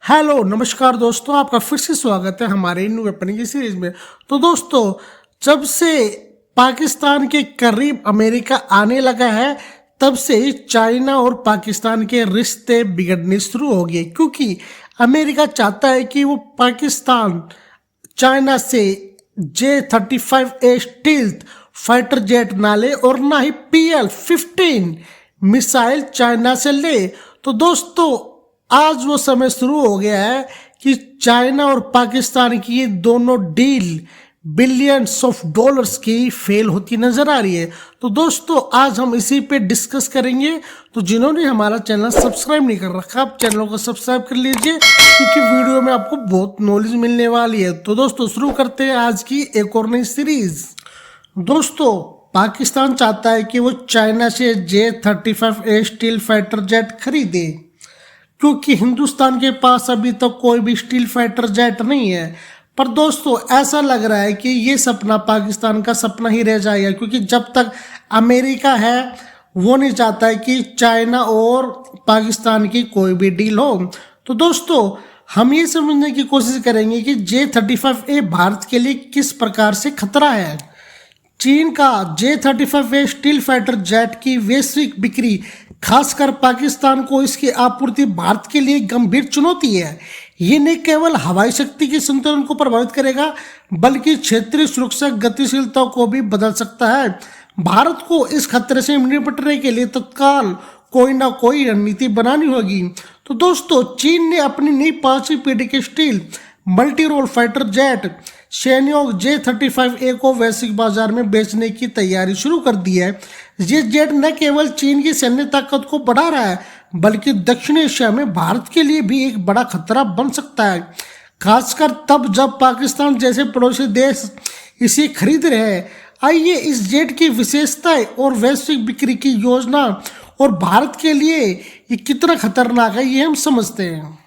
Hello नमस्कार दोस्तों, आपका फिर से स्वागत है हमारे न्यू वेपन की सीरीज में। तो दोस्तों, जब से पाकिस्तान के करीब अमेरिका आने लगा है, तब से ही चाइना और पाकिस्तान के रिश्ते बिगड़ने शुरू हो गए, क्योंकि अमेरिका चाहता है कि वो पाकिस्तान चाइना से J-35A स्टील्थ फाइटर जेट ना ले और ना ही PL-15 मिसाइल चाइना से ले। तो दोस्तों, आज वो समय शुरू हो गया है कि चाइना और पाकिस्तान की ये दोनों डील बिलियंस ऑफ डॉलर्स की फेल होती नजर आ रही है। तो दोस्तों, आज हम इसी पे डिस्कस करेंगे। तो जिन्होंने हमारा चैनल सब्सक्राइब नहीं कर रखा, आप चैनल को सब्सक्राइब कर लीजिए, क्योंकि वीडियो में आपको बहुत नॉलेज मिलने वाली है। तो दोस्तों, शुरू करते हैं आज की एक और नई सीरीज। दोस्तों, पाकिस्तान चाहता है कि वो चाइना से J-35A स्टील फाइटर जेट खरीदे, क्योंकि हिंदुस्तान के पास अभी तक कोई भी स्टील फाइटर जेट नहीं है। पर दोस्तों, ऐसा लग रहा है कि ये सपना पाकिस्तान का सपना ही रह जाएगा, क्योंकि जब तक अमेरिका है वो नहीं चाहता है कि चाइना और पाकिस्तान की कोई भी डील हो। तो दोस्तों, हम ये समझने की कोशिश करेंगे कि J-35A भारत के लिए किस प्रकार से खतरा है। चीन का J-35A स्टील फाइटर जेट की वैश्विक बिक्री, खासकर पाकिस्तान को इसकी आपूर्ति भारत के लिए गंभीर चुनौती है। ये न केवल हवाई शक्ति के संतुलन को प्रभावित करेगा, बल्कि क्षेत्रीय सुरक्षा गतिशीलता को भी बदल सकता है। भारत को इस खतरे से निपटने के लिए तत्काल कोई ना कोई रणनीति बनानी होगी। तो दोस्तों, चीन ने अपनी नई 5वीं पीढ़ी के stealth multi role fighter jet Shenyang J-35A को वैश्विक बाजार में बेचने की तैयारी शुरू कर दी है। ये जेट न केवल चीन की सैन्य ताकत को बढ़ा रहा है, बल्कि दक्षिण एशिया में भारत के लिए भी एक बड़ा खतरा बन सकता है, खासकर तब जब पाकिस्तान जैसे पड़ोसी देश इसे खरीद रहे हैं। आइए इस जेट की विशेषताएं और वैश्विक बिक्री की योजना और भारत के लिए ये कितना खतरनाक है ये हम समझते हैं।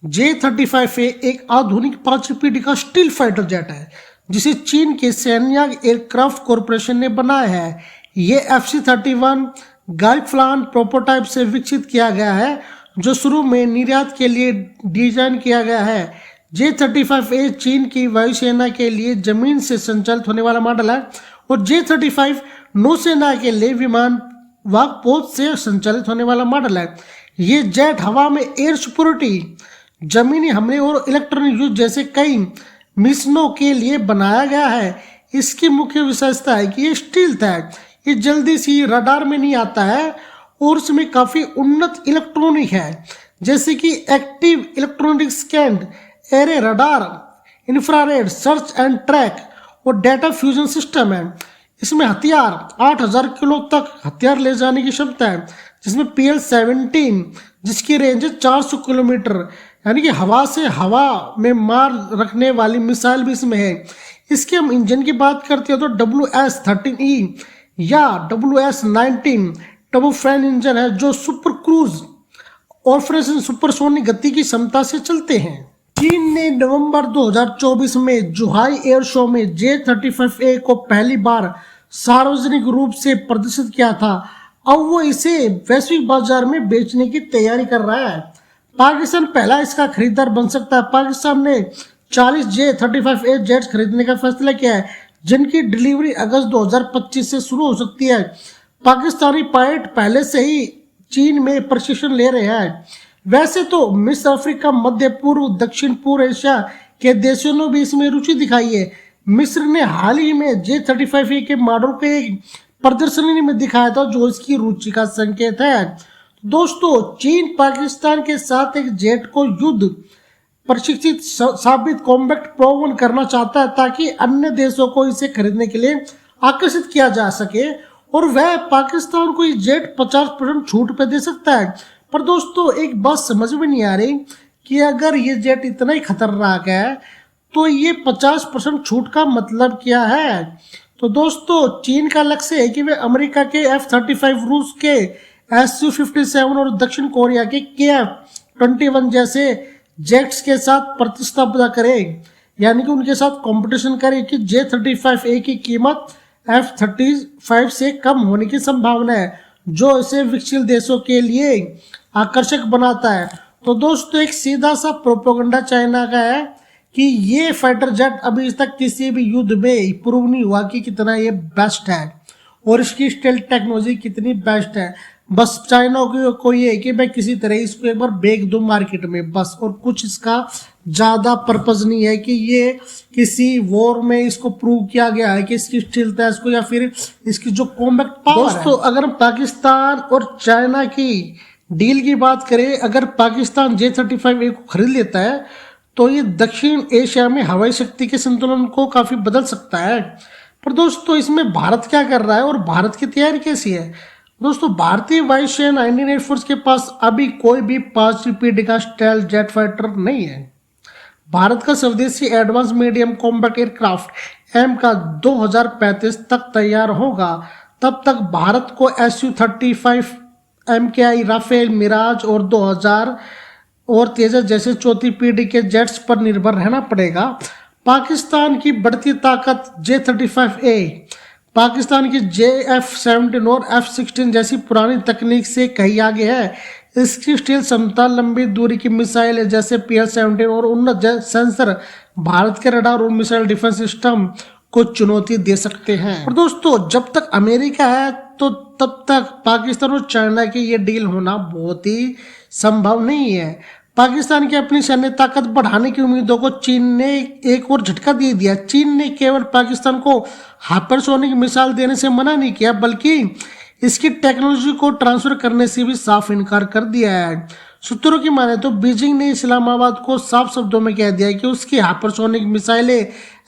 J-35A एक आधुनिक 5वीं पीढ़ी का स्टील फाइटर जेट है, जिसे चीन के सैन्याग एयरक्राफ्ट कॉरपोरेशन ने बनाया है। ये FC-31 गाइफलान प्रोटोटाइप से विकसित किया गया है, जो शुरू में निर्यात के लिए डिजाइन किया गया है। J-35A चीन की वायुसेना के लिए जमीन से संचालित होने वाला मॉडल है, और J-35 नौसेना के लिए विमान वाहक पोत से संचालित होने वाला मॉडल है। ये जेट हवा में एयर सिक्योरिटी, जमीनी हमले और इलेक्ट्रॉनिक युद्ध जैसे कई मिशनों के लिए बनाया गया है। इसकी मुख्य विशेषता है कि ये स्टील्थ है, ये जल्दी से रडार में नहीं आता है, और इसमें काफ़ी उन्नत इलेक्ट्रॉनिक है, जैसे कि active electronic scan array radar, infrared search and track और डेटा फ्यूजन सिस्टम है। इसमें हथियार 8000 किलो तक हथियार ले जाने की क्षमता है, जिसमें PL-17 जिसकी रेंज है 400 किलोमीटर, यानी कि हवा से हवा में मार रखने वाली मिसाइल भी इसमें है। इसके हम इंजन की बात करते हैं तो WS-13E या WS-19 टर्बोफैन इंजन है, जो सुपर क्रूज ऑपरेशन सुपरसोनिक गति की क्षमता से चलते हैं। चीन ने नवंबर 2024 में जुहाई एयर शो में J-35A को पहली बार सार्वजनिक रूप से प्रदर्शित किया था। अब वो इसे वैश्विक बाजार में बेचने की तैयारी कर रहा है। पाकिस्तान पहला इसका खरीदार बन सकता है। पाकिस्तान ने 40 J-35A जेट्स खरीदने का फैसला किया है, जिनकी डिलीवरी अगस्त 2025 से शुरू हो सकती है। पाकिस्तानी पायलट पहले से ही चीन में प्रशिक्षण ले रहे हैं। वैसे तो मिस्र अफ्रीका, मध्य पूर्व, दक्षिण पूर्व एशिया के देशों ने भी इसमें रुचि दिखाई है। मिस्र ने हाल ही में J-35A के मॉडल को एक प्रदर्शनी में दिखाया था, जो इसकी रुचि का संकेत है। दोस्तों, चीन पाकिस्तान के साथ एक जेट को युद्ध प्रशिक्षित साबित कॉम्बैक्ट प्रोवन करना चाहता है, ताकि अन्य देशों को इसे खरीदने के लिए आकर्षित किया जा सके, और वह पाकिस्तान को ये जेट 50% छूट पे दे सकता है। पर दोस्तों, एक बात समझ में नहीं आ रही कि अगर ये जेट इतना ही खतरनाक है, तो ये 50% छूट का मतलब क्या है। तो दोस्तों, चीन का लक्ष्य है कि वे अमेरिका के F-35, रूस के Su-57 और दक्षिण कोरिया के KF-21 जैसे जेट्स के साथ प्रतिस्पर्धा करें, यानी कि उनके साथ कंपटीशन करें कि J-35A की कीमत F-35 से कम होने की संभावना है, जो इसे विकसित देशों के लिए आकर्षक बनाता है। तो दोस्तों एक सीधा सा प्रोपेगेंडा चाइना का है कि ये फाइटर जेट अभी तक किसी भी युद्ध में प्रूव नहीं हुआ कि कितना ये बेस्ट है और इसकी स्टेल्थ टेक्नोलॉजी कितनी बेस्ट है। बस चाइना को ये है कि मैं किसी तरह इसको एक बार बेच दूं मार्केट में बस, और कुछ इसका ज्यादा पर्पज नहीं है कि ये किसी वॉर में इसको प्रूव किया गया है कि इसकी स्टेल्थ है इसको, या फिर इसकी जो कॉम्बैट पावर है। दोस्तों अगर हम पाकिस्तान और चाइना की डील की बात करें, अगर पाकिस्तान J-35A को खरीद लेता है तो ये दक्षिण एशिया में हवाई शक्ति के संतुलन को काफी बदल सकता है। पर दोस्तों इसमें भारत क्या कर रहा है और भारत की तैयारी कैसी है? दोस्तों भारतीय वायुसेना इंडियन एयरफोर्स के पास अभी कोई भी 5 पीढ़ी का स्टेल्थ जेट फाइटर नहीं है। भारत का स्वदेशी एडवांस मीडियम कॉम्बैट एयरक्राफ्ट एम का 2035 तक तैयार होगा। तब तक भारत को Su-35 MKI, राफेल, मिराज और 2000 और तेजस जैसे चौथी पीढ़ी के जेट्स पर निर्भर रहना पड़ेगा। पाकिस्तान की बढ़ती ताकत J-35A, पाकिस्तान की JF-17 और F-16 जैसी पुरानी तकनीक से कहीं आगे है। इसकी स्टील क्षमता, लंबी दूरी की मिसाइल जैसे PL-17 और उन्नत सेंसर भारत के रडार और मिसाइल डिफेंस सिस्टम को चुनौती दे सकते हैं। और दोस्तों जब तक अमेरिका है तो तब तक पाकिस्तान और चाइना की ये डील होना बहुत ही संभव नहीं है। पाकिस्तान की अपनी सैन्य ताकत बढ़ाने की उम्मीदों को चीन ने एक और झटका दे दिया। चीन ने केवल पाकिस्तान को हाइपरसोनिक मिसाइल देने से मना नहीं किया, बल्कि इसकी टेक्नोलॉजी को ट्रांसफर करने से भी साफ इनकार कर दिया है। सूत्रों की माने तो बीजिंग ने इस्लामाबाद को साफ शब्दों में कह दिया कि उसकी हाइपरसोनिक मिसाइलें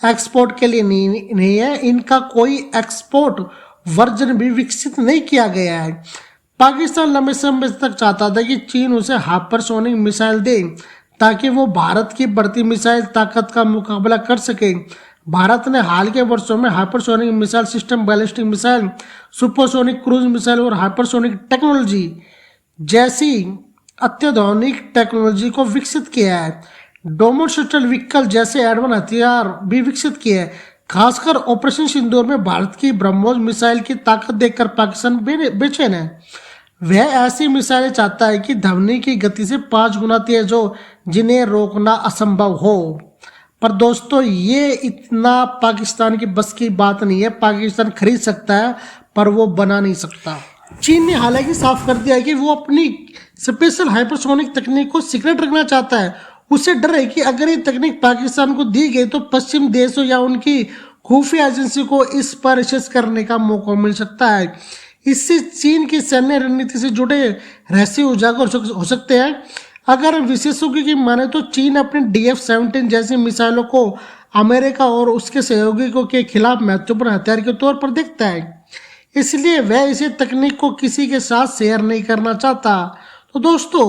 एक्सपोर्ट के लिए नहीं है, इनका कोई एक्सपोर्ट वर्जन भी विकसित नहीं किया गया है। पाकिस्तान लंबे समय तक चाहता था कि चीन उसे हाइपरसोनिक मिसाइल दे ताकि वो भारत की बढ़ती मिसाइल ताकत का मुकाबला कर सके। भारत ने हाल के वर्षों में hypersonic missile system, ballistic missile, supersonic cruise missile और हाइपरसोनिक टेक्नोलॉजी जैसी अत्याधुनिक टेक्नोलॉजी को विकसित किया है। डोमोस्ट्रल व्हीकल जैसे एडवांस हथियार भी विकसित किए हैं। खासकर ऑपरेशन सिंदूर में भारत की ब्रह्मोस मिसाइल की ताकत देखकर पाकिस्तान बेचैन है। वह ऐसी मिसाइलें चाहता है कि ध्वनि की गति से 5 गुना तेज हो, जिन्हें रोकना असंभव हो। पर दोस्तों ये इतना पाकिस्तान की बस की बात नहीं है। पाकिस्तान खरीद सकता है पर वो बना नहीं सकता। चीन ने हालांकि साफ कर दिया है कि वो अपनी स्पेशल हाइपरसोनिक तकनीक को सीक्रेट रखना चाहता है। उसे डर है कि अगर ये तकनीक पाकिस्तान को दी गई तो पश्चिम देशों या उनकी खुफिया एजेंसी को इस पर रिसर्च करने का मौका मिल सकता है। इससे चीन की सैन्य रणनीति से जुड़े रहस्य उजागर हो सकते हैं। अगर विशेषज्ञों की माने तो चीन अपने DF-17 जैसी मिसाइलों को अमेरिका और उसके सहयोगियों के खिलाफ महत्वपूर्ण हथियार के तौर पर देखता है, इसलिए वह इसे तकनीक को किसी के साथ शेयर नहीं करना चाहता। तो दोस्तों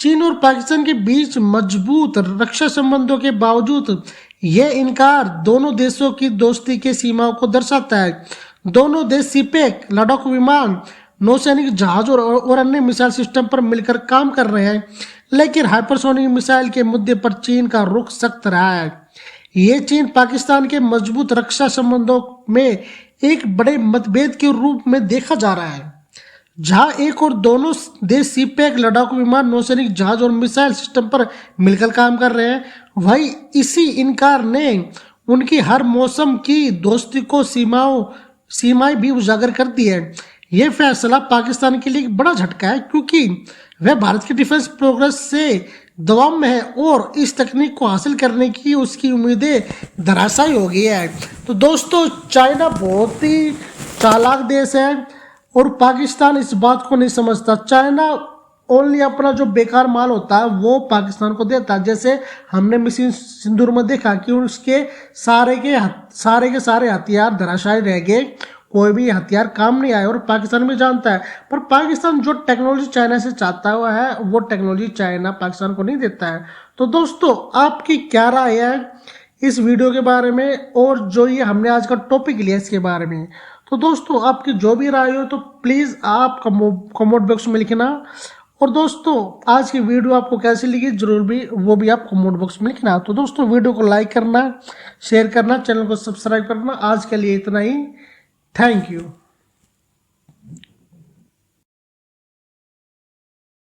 चीन और पाकिस्तान के बीच मजबूत रक्षा संबंधों के बावजूद यह इनकार दोनों देशों की दोस्ती के सीमाओं को दर्शाता है। दोनों देश सीपेक, लड़ाकू विमान, नौसैनिक जहाज और अन्य मिसाइल सिस्टम पर मिलकर काम कर रहे हैं, लेकिन हाइपरसोनिक मिसाइल के मुद्दे पर चीन का रुख सख्त रहा है। ये चीन पाकिस्तान के मजबूत रक्षा संबंधों में एक बड़े मतभेद के रूप में देखा जा रहा है। जहां एक और दोनों देश सीपेक, लड़ाकू विमान, नौसैनिक जहाज और मिसाइल सिस्टम पर मिलकर काम कर रहे हैं, वही इसी इनकार ने उनकी हर मौसम की दोस्ती को सीमाएं भी उजागर कर दी है। यह फैसला पाकिस्तान के लिए एक बड़ा झटका है, क्योंकि वह भारत की डिफेंस प्रोग्रेस से दबाव में है और इस तकनीक को हासिल करने की उसकी उम्मीदें धराशायी हो गई है। तो दोस्तों चाइना बहुत ही चालाक देश है और पाकिस्तान इस बात को नहीं समझता। चाइना ओनली अपना जो बेकार माल होता है वो पाकिस्तान को देता है। जैसे हमने मिशन सिंदूर में देखा कि उसके सारे के सारे हथियार धराशायी रह गए, कोई भी हथियार काम नहीं आया और पाकिस्तान भी जानता है। पर पाकिस्तान जो टेक्नोलॉजी चाइना से चाहता हुआ है वो टेक्नोलॉजी चाइना पाकिस्तान को नहीं देता है। तो दोस्तों आपकी क्या राय है इस वीडियो के बारे में, और जो ये हमने आज का टॉपिक लिया इसके बारे में? तो दोस्तों आपकी जो भी राय हो तो प्लीज़ आप कमेंट बॉक्स में लिखना। और दोस्तों आज की वीडियो आपको कैसी लगी जरूर भी वो भी आप कमेंट बॉक्स में लिखना। तो दोस्तों वीडियो को लाइक करना, शेयर करना, चैनल को सब्सक्राइब करना। आज के लिए इतना ही। Thank you.